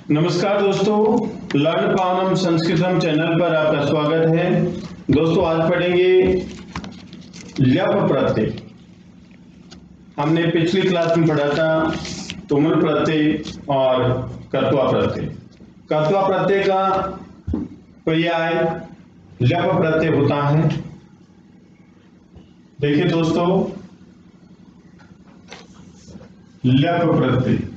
नमस्कार दोस्तों, learn पावनम संस्कृतम channel पर आपका स्वागत है। दोस्तों आज पढ़ेंगे ल्यप प्रत्यय। हमने पिछली क्लास में पढ़ा था तुमुल प्रत्यय और कर्तवा प्रत्यय। कर्तवा प्रत्यय का पर्याय ल्यप प्रत्यय होता है। देखिए दोस्तों, ल्यप प्रत्यय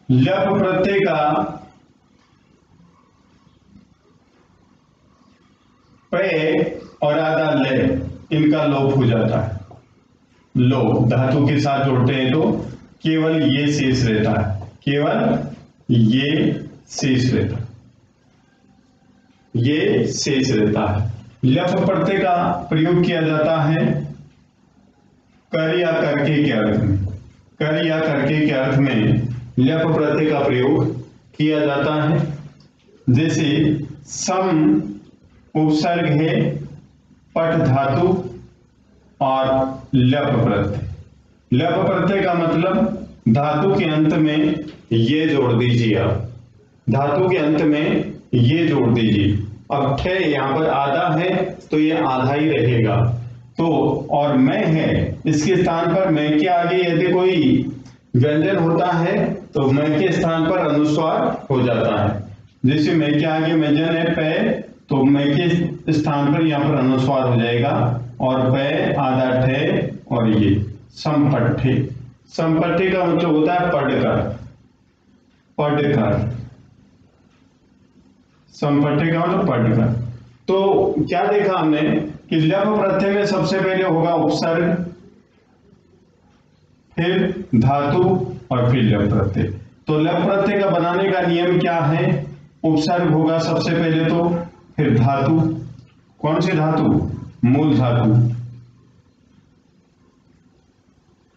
ल्यप प्रत्यय का पे और आधा ले इनका लोप हो जाता है। लोप धातु के साथ जोड़ते हैं तो केवल ये शेष रहता है, केवल ये शेष रहता है, ये शेष रहता है। ल्यप प्रत्यय का प्रयोग किया जाता है कर या करके के अर्थ में। कर या करके के अर्थ में ल्यप प्रत्यय का प्रयोग किया जाता है। जैसे सम उपसर्ग है पट धातु और ल्यप प्रत्यय। ल्यप प्रत्यय का मतलब धातु के अंत में ये जोड़ दीजिए, आप धातु के अंत में ये जोड़ दीजिए। अब ठे यहां पर आधा है तो ये आधा ही रहेगा। तो और मैं है, इसके स्थान पर मैं के आगे यदि कोई व्यंजन होता है तो मैं के स्थान पर अनुस्वार हो जाता है। जैसे मैं के आगे व्यंजन है पे, तो मैं के स्थान पर यहाँ पर अनुस्वार हो जाएगा और पे आधा ठे और ये संपट्ठे। संपट्ठे का मतलब होता है पढ़कर, पढ़कर। संपट्ठे का मतलब पढ़कर। तो क्या देखा हमने कि ल्यप प्रत्यय में सबसे पहले होगा उपसर्ग, फिर धातु और फिर ल्यप प्रत्यय। तो ल्यप प्रत्यय का बनाने का नियम क्या है? उपसर्ग होगा सबसे पहले, तो फिर धातु। कौन सी धातु? मूल धातु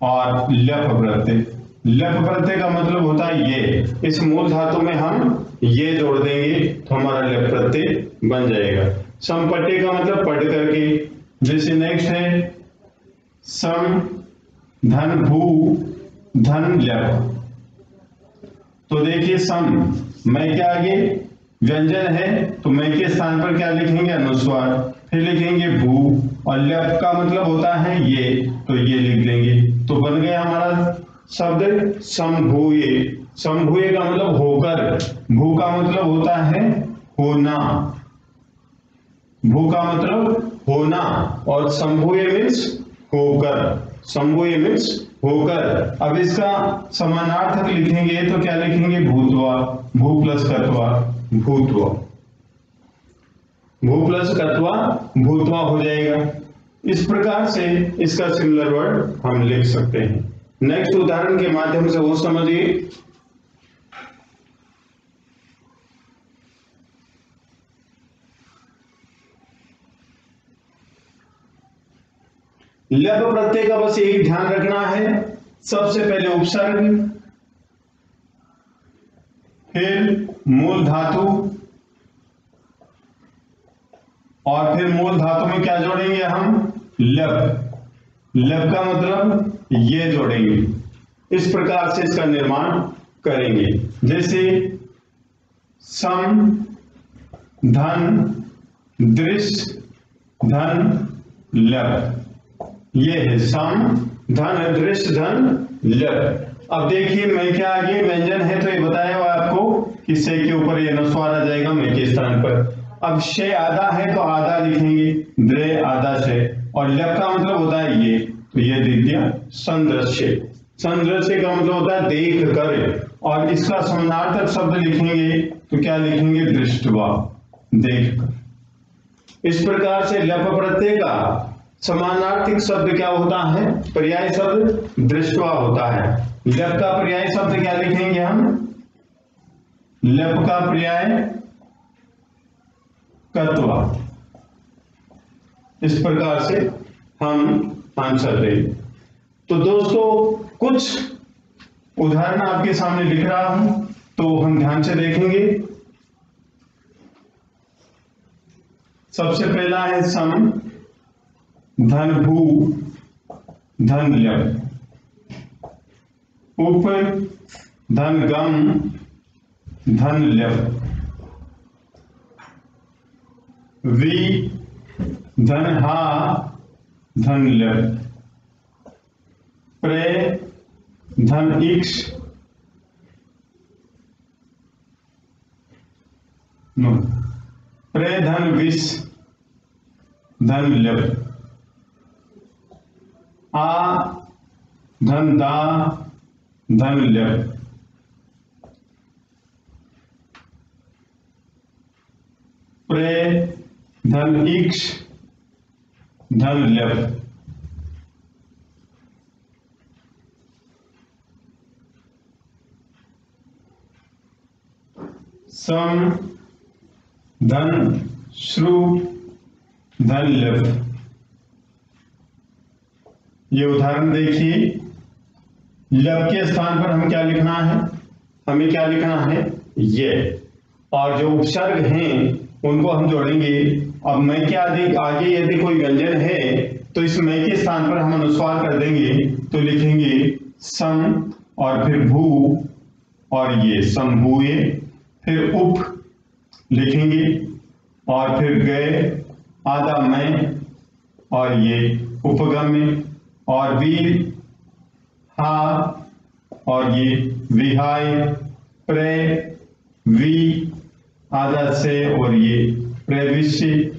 और ल्यप प्रत्यय। ल्यप प्रत्यय का मतलब होता है ये, इस मूल धातु में हम ये जोड़ देंगे तो हमारा ल्यप प्रत्यय बन जाएगा। संपट्टे का मतलब पढ़ करके। जैसे नेक्स्ट है सम धन भू धन ल्यप। तो देखिए सम मैं के आगे व्यंजन है तो मैं के स्थान पर क्या लिखेंगे? अनुस्वार। फिर लिखेंगे भू और ल्यप का मतलब होता है ये, तो ये लिख देंगे। तो बन गया हमारा शब्द समभूये। समभूये का मतलब होकर। भू का मतलब होता है होना, भू का मतलब होना और समभूये मीन्स होकर। समभूये मीन्स होकर। अब इसका समानार्थक लिखेंगे तो क्या लिखेंगे? भूत्वा। भू प्लस कर्तवा भूत्वा। भू प्लस कर्तवा भूत्वा हो जाएगा। इस प्रकार से इसका सिमिलर वर्ड हम लिख सकते हैं। नेक्स्ट उदाहरण के माध्यम से वो समझिए। ल्यप प्रत्यय का बस एक ध्यान रखना है, सबसे पहले उपसर्ग, फिर मूल धातु और फिर मूल धातु में क्या जोड़ेंगे हम? ल्यप। ल्यप का मतलब ये जोड़ेंगे। इस प्रकार से इसका निर्माण करेंगे। जैसे सम धन दृश्य धन ल्यप। ये है सम धन दृश्य धन ल्यप। अब देखिए मैं के आगे व्यंजन है तो ये बताया हुआ आपको कि से के ऊपर ये अनुस्वार आ जाएगा मैं के स्थान पर। अब शे आधा है तो आधा लिखेंगे, द्रे आधा शे। और ल्यप का मतलब होता है ये, तो ये लिख दिया संदृश्य। संदृश्य का मतलब होता है देख कर। और इसका समानार्थक शब्द लिखेंगे तो क्या लिखेंगे? दृष्टवा, देख कर। इस प्रकार से ल्यप प्रत्यय का समानार्थिक शब्द क्या होता है? पर्याय शब्द दृष्टवा होता है। ल्यप का पर्याय शब्द क्या लिखेंगे हम? ल्यप का पर्याय कर्तवा। इस प्रकार से हम आंसर देंगे। तो दोस्तों कुछ उदाहरण आपके सामने लिख रहा हूं तो हम ध्यान से देखेंगे। सबसे पहला है सम धन भू धन ल्यप। उप धन गम धन ल्यप, वी धन हा धन ल्यप, प्रे धन इक्ष प्रे धन विष धन ल्यप, आ धन दा धन ल्यप, प्रे धन इक्ष धन ल्यप, सम धन श्रु धन ल्यप। ये उदाहरण देखिए, ल्यप के स्थान पर हम क्या लिखना है, हमें क्या लिखना है ये, और जो उपसर्ग हैं उनको हम जोड़ेंगे। अब मैं के आगे यदि कोई व्यंजन है तो इस मैं के स्थान पर हम अनुस्वार कर देंगे, तो लिखेंगे सम और फिर भू और ये संभूये, फिर उप लिखेंगे और फिर गए आधा मैं और ये उपगम्य, और वीर हा और ये विहाय, प्रे वी आधा से और ये प्रविश्य,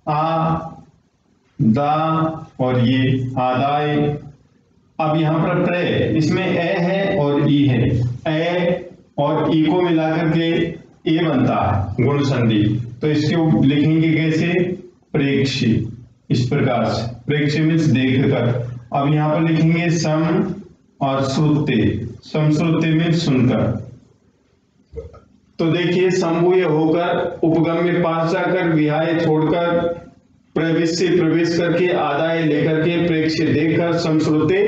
आ दा और ये आदाय। अब यहां पर प्रे, इसमें ए है और ई है, ए और ई को मिलाकर के ए बनता है गुण संधि, तो इसके लिखेंगे कैसे, प्रेक्ष्य, इस प्रकार से, प्रेक्ष्य मीन्स देख कर। अब यहां पर लिखेंगे सम और श्रुते, समश्रुते मीन्स सुनकर। तो देखिए संभूय होकर, उपगम में पास जाकर, विहाय छोड़कर, प्रवेश से प्रवेश करके, आदाय लेकर के, प्रेक्ष्य देखकर, समश्रुते,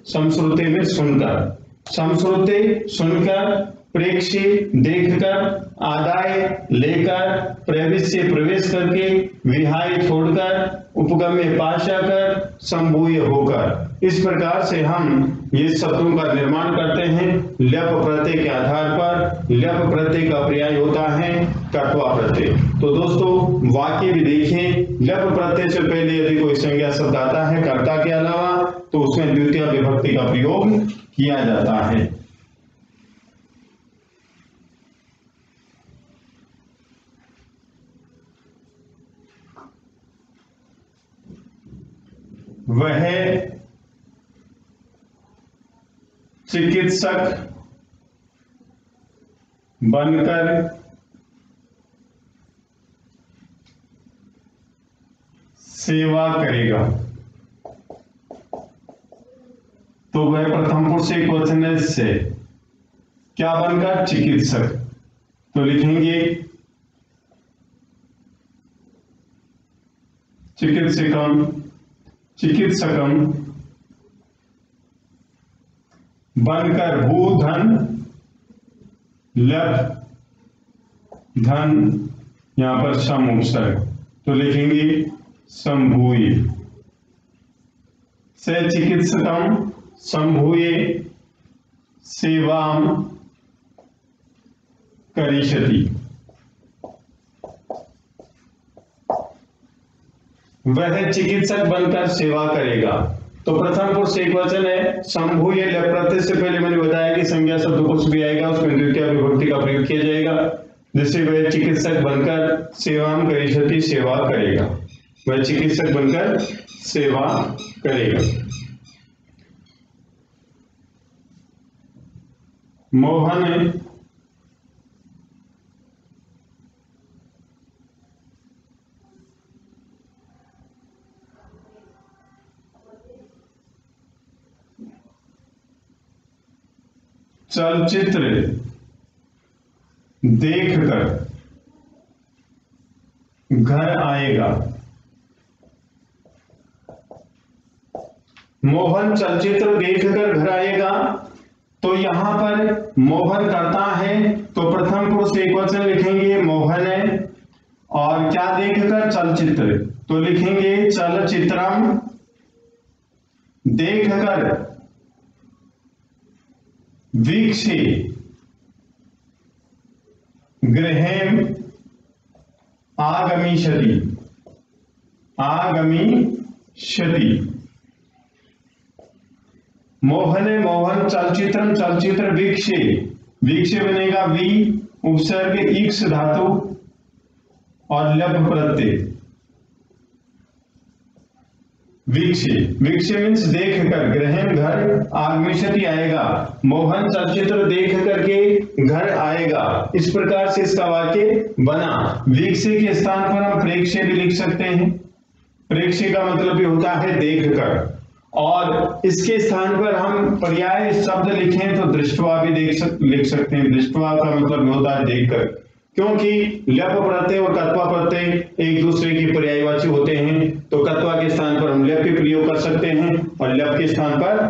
समश्रुते में सुनकर, समश्रुते सुनकर, प्रेक्ष्य देखकर, आदाय लेकर, प्रवेश से प्रवेश करके, विहाय छोड़कर, उपगम में पास जाकर, संभूय होकर। इस प्रकार से हम ये शब्दों का निर्माण करते हैं। ल्यप प्रत्यय के आधार पर ल्यप प्रत्यय का पर्याय होता है कत्वा प्रत्यय। तो दोस्तों वाक्य भी देखें, ल्यप प्रत्यय से पहले यदि कोई संज्ञा शब्द आता है कर्ता के अलावा, तो उसमें द्वितीय विभक्ति का प्रयोग किया जाता है। वह चिकित्सक बनकर सेवा करेगा। तो वह प्रथम पुरुष एकवचन से क्या बनकर, चिकित्सक, तो लिखेंगे चिकित्सकम, चिकित्सकम बनकर, भू धन ल्यप धन, यहां पर सम उपसर्ग, तो लिखेंगे संभूय, से चिकित्सकम संभूय सेवाम करिष्यति। वह चिकित्सक बनकर सेवा करेगा। तो प्रथम पुरुष एकवचन है, संभूय ल्यप प्रत्यय से पहले मैंने बताया कि संज्ञा शब्द कुछ भी आएगा उसमें द्वितीय विभक्ति का प्रयोग किया जाएगा। जैसे वह चिकित्सक बनकर सेवाम करिष्यति, सेवा करेगा, वह चिकित्सक बनकर सेवा करेगा। मोहन चलचित्र देखकर घर आएगा। मोहन चलचित्र देखकर घर आएगा। तो यहां पर मोहन करता है, तो प्रथम पुरुष एकवचन लिखेंगे मोहन है, और क्या देखकर, चलचित्र, तो लिखेंगे चलचित्रम देखकर वीक्षे गृहेम आगमिष्यति, आगमिष्यति। मोहने मोहन चलचित्रम चलचित्र वीक्षे, वीक्षे बनेगा वी उपसर्ग ईक्ष धातु और लभ प्रत्यय। वीक्षे, वीक्षे मीन्स देख कर, गृहम घर, आगमिष्यति आएगा, मोहन चलचित्र देख करके घर आएगा। इस प्रकार से इसका वाक्य बना। वीक्षे के स्थान पर हम प्रेक्ष्य भी लिख सकते हैं। प्रेक्ष्य का मतलब भी होता है देख कर, और इसके स्थान पर हम पर्याय शब्द लिखें तो दृष्टवा भी लिख सकते हैं। दृष्टवा का मतलब होता है देखकर, क्योंकि ल्यप प्रत्यय और कत्वा प्रत्यय एक दूसरे के पर्यायवाची होते हैं, तो कत्वा के स्थान पर हम ल्यप भी प्रयोग कर सकते हैं और ल्यप के स्थान पर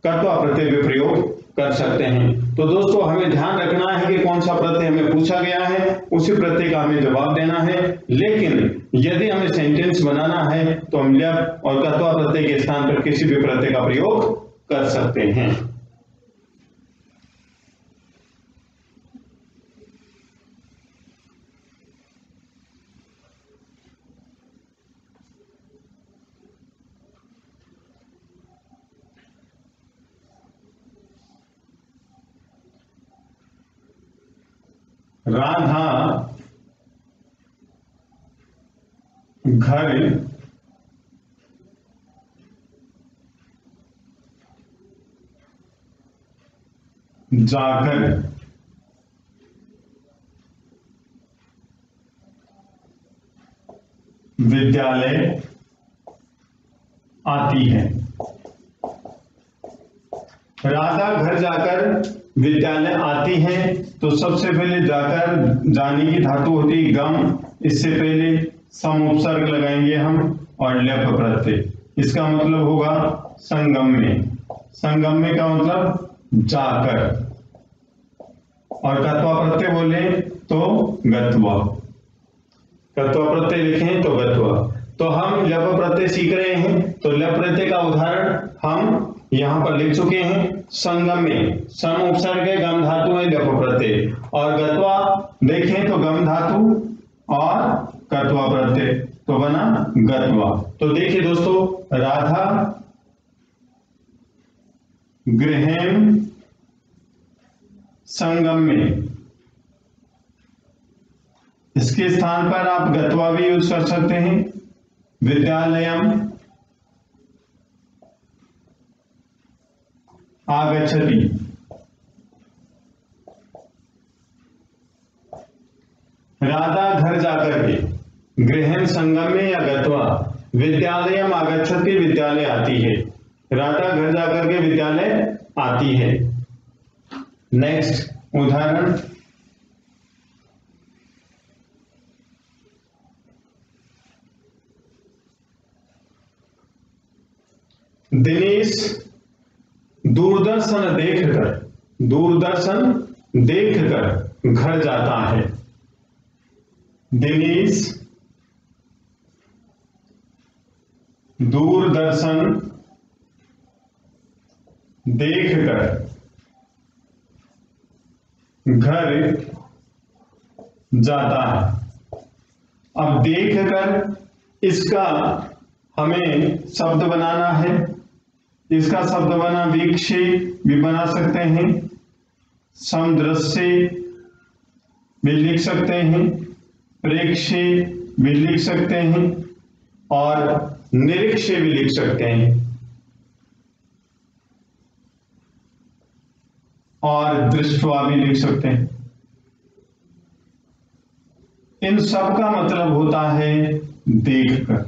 कत्वा प्रत्यय भी प्रयोग कर सकते हैं। तो दोस्तों हमें ध्यान रखना है कि कौन सा प्रत्यय हमें पूछा गया है, उसी प्रत्यय का हमें जवाब देना है। लेकिन यदि हमें सेंटेंस बनाना है तो हम ल्यप और कत्वा प्रत्यय के स्थान पर किसी भी प्रत्यय का प्रयोग कर सकते हैं। राधा घर जाकर विद्यालय आती है। राधा घर जाकर विद्यालय आती है, तो सबसे पहले जाकर जाने की धातु होती है गम, इससे पहले सम उपसर्ग लगाएंगे हम और ल्यप प्रत्यय। इसका मतलब होगा संगम्य। संगम्य का मतलब जाकर, और कत्वा प्रत्यय बोले तो गत्वा। कत्वा प्रत्यय लिखें तो गत्वा। तो हम ल्यप प्रत्यय सीख रहे हैं, तो ल्यप प्रत्यय का उदाहरण हम यहां पर लिख चुके हैं। संगम्य, सम उपसर्ग है, गम धातु है, ल्यप प्रत्यय। और गत्वा देखें तो गम धातु और कत्वा प्रत्यय, तो बना गत्वा। तो देखिए दोस्तों, राधा गृहेम संगम्य, इसके स्थान पर आप गत्वा भी यूज कर सकते हैं। विद्यालयम आगच्छति, राधा घर जाकर के, गृहम संगम्य या गत्वा, विद्यालयम आगच्छति विद्यालय आती है। राधा घर जाकर के विद्यालय आती है। नेक्स्ट उदाहरण, दिनेश दूरदर्शन देखकर घर जाता है। दिनेश दूरदर्शन देखकर घर जाता है। अब देखकर इसका हमें शब्द बनाना है। इसका शब्द बना वीक्षे भी बना सकते हैं, समदृश्य भी लिख सकते हैं, प्रेक्षे भी लिख सकते हैं और निरीक्षे भी लिख सकते हैं और दृष्टवा भी लिख सकते हैं। इन सब का मतलब होता है देखकर।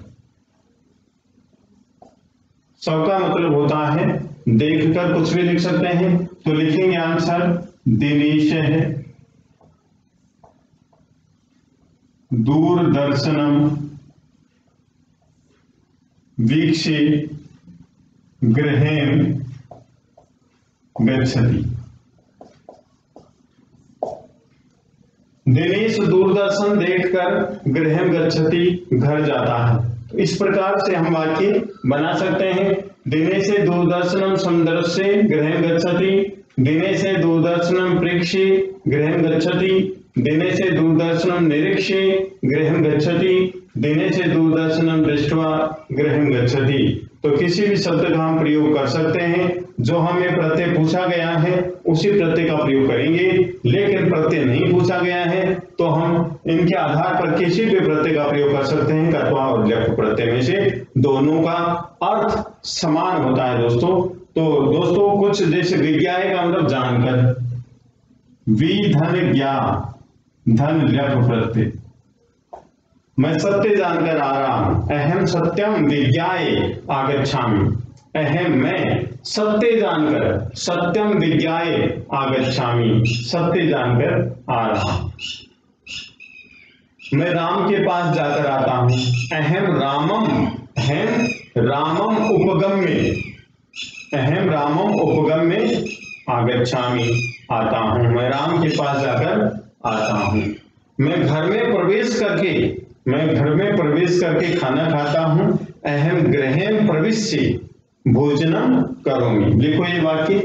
सबका मतलब होता है देखकर, कुछ भी लिख सकते हैं। तो लिखेंगे आंसर दिनेश है दूरदर्शनम वीक्षे गृहेम गच्छति। दिनेश दूरदर्शन देखकर गृहेम गच्छति घर जाता है। तो इस प्रकार से हम वाक्य बना सकते हैं। दिनेश दूरदर्शनम समदृश्ये गृहेम गच्छति, दिने से दूरदर्शनम प्रेक्ष्ये गृहं गच्छति, दिने से दूरदर्शनम निरीक्ष्ये गृहं गच्छति, दिने से दूरदर्शनम दृष्ट्वा गृहं गच्छति। तो किसी भी शब्द का हम प्रयोग कर सकते हैं, जो हमें प्रत्यय पूछा गया है उसी प्रत्यय का प्रयोग करेंगे, लेकिन प्रत्यय नहीं पूछा गया है तो हम इनके आधार पर किसी भी प्रत्यय का प्रयोग कर सकते हैं। कर्ता और ल्यप प्रत्यय में से दोनों का अर्थ समान होता है दोस्तों। तो दोस्तों कुछ जैसे विज्ञाय का मतलब जानकर, वि धन ज्ञा, धन ल्यप प्रत्यय, मैं सत्य जानकर आ रहा हूं, अहम सत्यम विज्ञाय आगच्छामि, अहम मैं सत्य जानकर, सत्यम विज्ञाय आगच्छामि, सत्य जानकर आ रहा हूं। मैं राम के पास जाकर आता हूं, अहम रामम, अहम रामम उपगम्य, अहम रामम उपगम्य आगच्छामि, आता हूं, मैं राम के पास जाकर आता हूं। मैं घर में प्रवेश करके, मैं घर में प्रवेश करके खाना खाता हूं, अहम गृहं प्रविश्य भोजनम करोमि। लिखो ये वाक्य,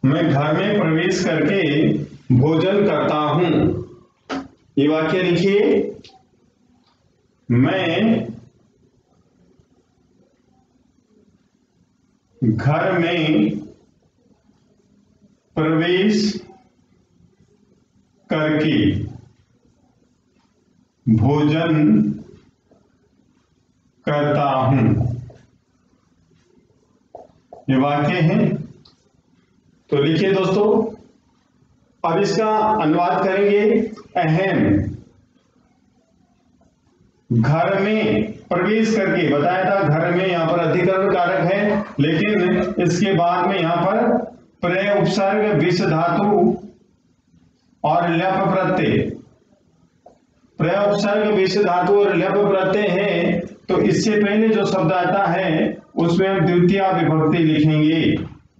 मैं घर में प्रवेश करके भोजन करता हूं, ये वाक्य लिखिए। मैं घर में प्रवेश करके भोजन करता हूं, ये वाक्य है। तो लिखिए दोस्तों, अब इसका अनुवाद करेंगे। अहम घर में प्रवेश करके, बताया था घर में यहां पर अधिकरण कारक है, लेकिन इसके बाद में यहां पर प्रय उपसर्ग विष धातु और ल्यप प्रत्यय, प्रय उपसर्ग विष धातु और ल्यप प्रत्यय है। तो इससे पहले जो शब्द आता है उसमें हम द्वितीय विभक्ति लिखेंगे।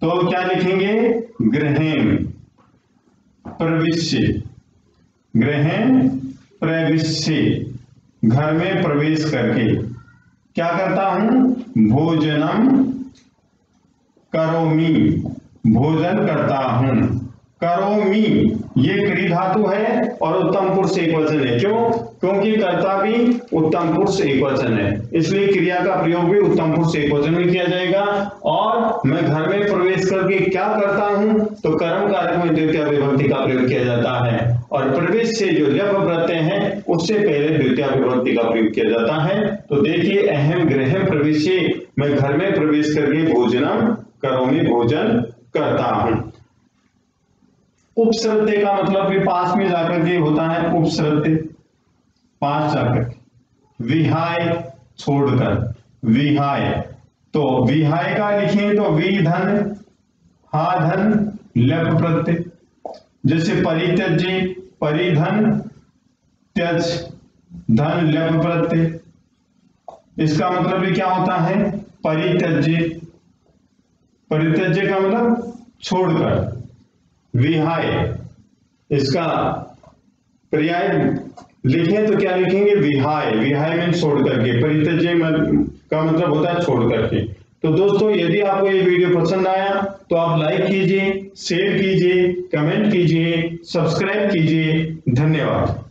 तो क्या लिखेंगे? गृहं प्रविश्य, गृहं प्रविश्य, घर में प्रवेश करके क्या करता हूं? भोजनम करोमि, भोजन करता हूं। करोमि ये क्रिया धातु है और उत्तम पुरुष एकवचन है। क्यों? क्योंकि कर्ता भी उत्तम पुरुष एकवचन है, इसलिए क्रिया का प्रयोग भी उत्तम पुरुष एकवचन में किया जाएगा। और मैं घर में प्रवेश करके क्या करता हूं? तो कर्म कारक में द्वितीय विभक्ति का प्रयोग किया जाता है, और प्रवेश से जो ल्यप प्रत्यय है उससे पहले द्वितीय विभक्ति का प्रयोग किया जाता है। तो देखिए, अहम गृहं प्रविश्य, मैं घर में प्रवेश करके भोजनम करोमि, भोजन करता हूं। उपसर्ग का मतलब भी पास में जाकर के होता है। उपसर्ग पास जाकर के, विहाय छोड़कर, विहाय। तो विहाय का लिखें तो वी धन हा धन ल्यप प्रत्यय, जैसे परित्यज्य, परिधन त्यज धन ल्यप प्रत्यय। इसका मतलब भी क्या होता है? परित्यज्य, परित्यज्य का मतलब छोड़कर। विहाय इसका पर्याय लिखें तो क्या लिखेंगे? विहाय, विहाय में छोड़ करके, परित्यज्य का मतलब होता है छोड़ करके। तो दोस्तों, यदि आपको ये वीडियो पसंद आया तो आप लाइक कीजिए, शेयर कीजिए, कमेंट कीजिए, सब्सक्राइब कीजिए। धन्यवाद।